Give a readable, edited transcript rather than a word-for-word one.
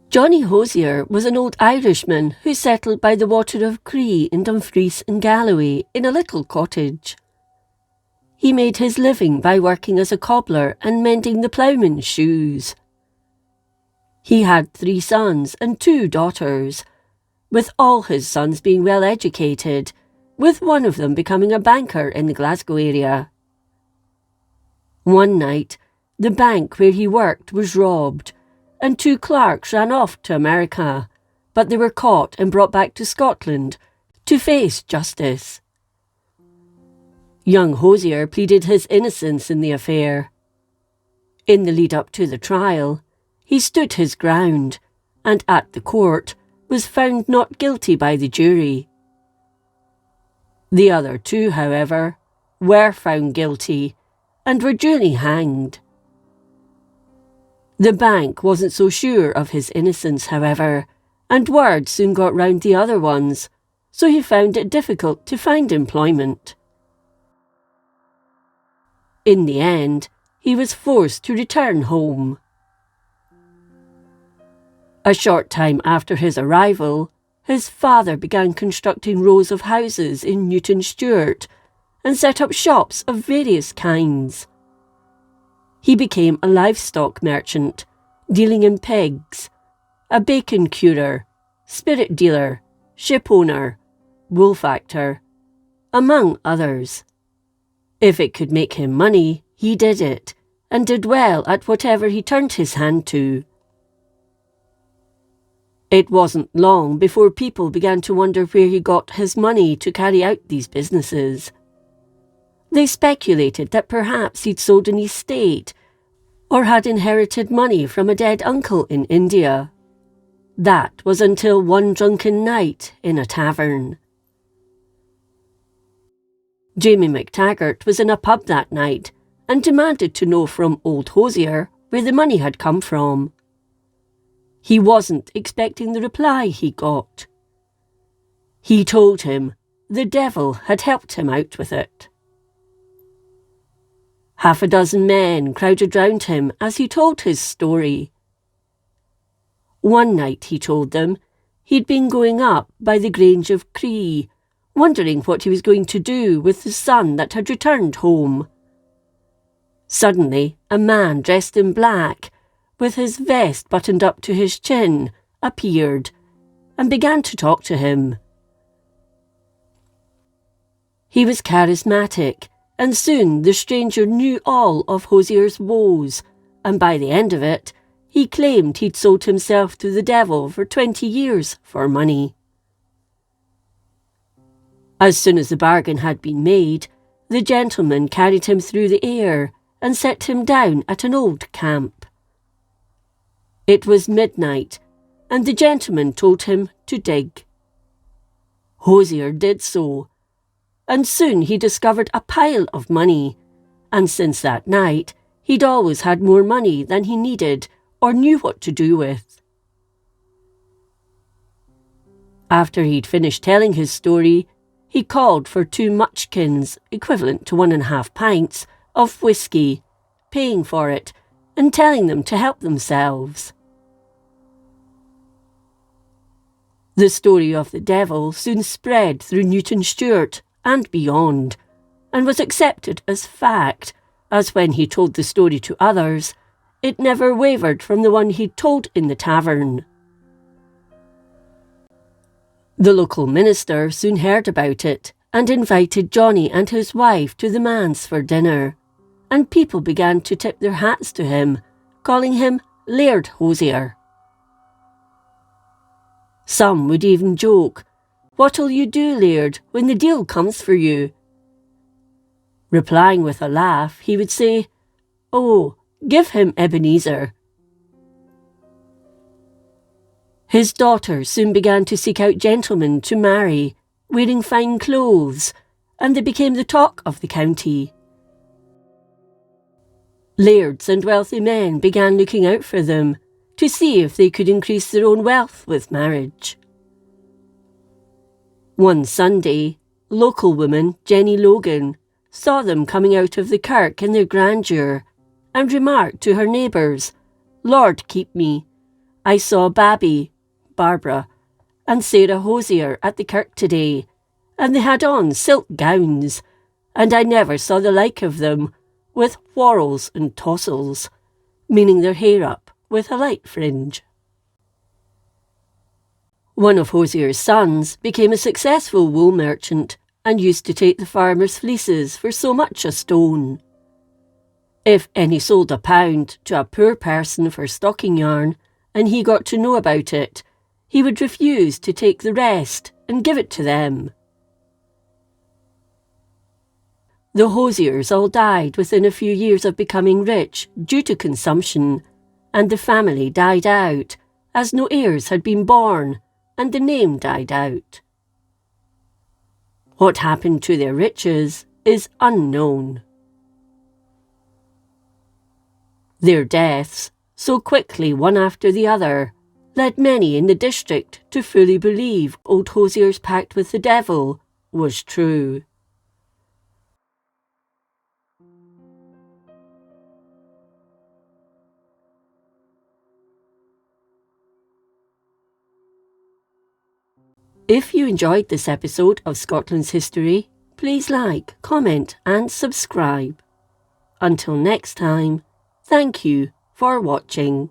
Johnny Hosier was an old Irishman who settled by the water of Cree in Dumfries and Galloway in a little cottage. He made his living by working as a cobbler and mending the ploughman's shoes. He had 3 sons and 2 daughters, with all his sons being well educated, with one of them becoming a banker in the Glasgow area. One night, the bank where he worked was robbed, and 2 clerks ran off to America, but they were caught and brought back to Scotland to face justice. Young Hosier pleaded his innocence in the affair. In the lead-up to the trial, he stood his ground, and at the court was found not guilty by the jury. The other 2, however, were found guilty and were duly hanged. The bank wasn't so sure of his innocence, however, and word soon got round the other ones, so he found it difficult to find employment. In the end, he was forced to return home. A short time after his arrival, his father began constructing rows of houses in Newton Stewart and set up shops of various kinds. He became a livestock merchant, dealing in pigs, a bacon curer, spirit dealer, ship owner, wool factor, among others. If it could make him money, he did it, and did well at whatever he turned his hand to. It wasn't long before people began to wonder where he got his money to carry out these businesses. They speculated that perhaps he'd sold an estate or had inherited money from a dead uncle in India. That was until one drunken night in a tavern. Jamie McTaggart was in a pub that night and demanded to know from old Hosier where the money had come from. He wasn't expecting the reply he got. He told him the devil had helped him out with it. 6 men crowded round him as he told his story. One night, he told them, he'd been going up by the Grange of Cree, wondering what he was going to do with the son that had returned home. Suddenly, a man dressed in black, with his vest buttoned up to his chin, appeared and began to talk to him. He was charismatic, and soon the stranger knew all of Hosier's woes, and by the end of it, he claimed he'd sold himself to the devil for 20 years for money. As soon as the bargain had been made, the gentleman carried him through the air and set him down at an old camp. It was midnight, and the gentleman told him to dig. Hosier did so, and soon he discovered a pile of money, and since that night he'd always had more money than he needed or knew what to do with. After he'd finished telling his story, he called for 2 mutchkins, equivalent to 1.5 pints, of whisky, paying for it and telling them to help themselves. The story of the devil soon spread through Newton Stewart and beyond, and was accepted as fact, as when he told the story to others, it never wavered from the one he'd told in the tavern. The local minister soon heard about it and invited Johnny and his wife to the manse for dinner, and people began to tip their hats to him, calling him Laird Hosier. Some would even joke, "What'll you do, Laird, when the deal comes for you?" Replying with a laugh, he would say, "Oh, give him Ebenezer." His daughter soon began to seek out gentlemen to marry, wearing fine clothes, and they became the talk of the county. Lairds and wealthy men began looking out for them to see if they could increase their own wealth with marriage. One Sunday, local woman Jenny Logan saw them coming out of the kirk in their grandeur and remarked to her neighbours, "Lord keep me, I saw Babby, Barbara, and Sarah Hosier at the kirk today, and they had on silk gowns, and I never saw the like of them, with whorls and tossels, meaning their hair up with a light fringe. One of Hosier's sons became a successful wool merchant and used to take the farmers' fleeces for so much a stone. If any sold £1 to a poor person for stocking yarn, and he got to know about it, he would refuse to take the rest and give it to them. The Hosiers all died within a few years of becoming rich due to consumption, and the family died out, as no heirs had been born, and the name died out. What happened to their riches is unknown. Their deaths, so quickly one after the other, led many in the district to fully believe old Hosier's pact with the devil was true. If you enjoyed this episode of Scotland's History, please like, comment and subscribe. Until next time, thank you for watching.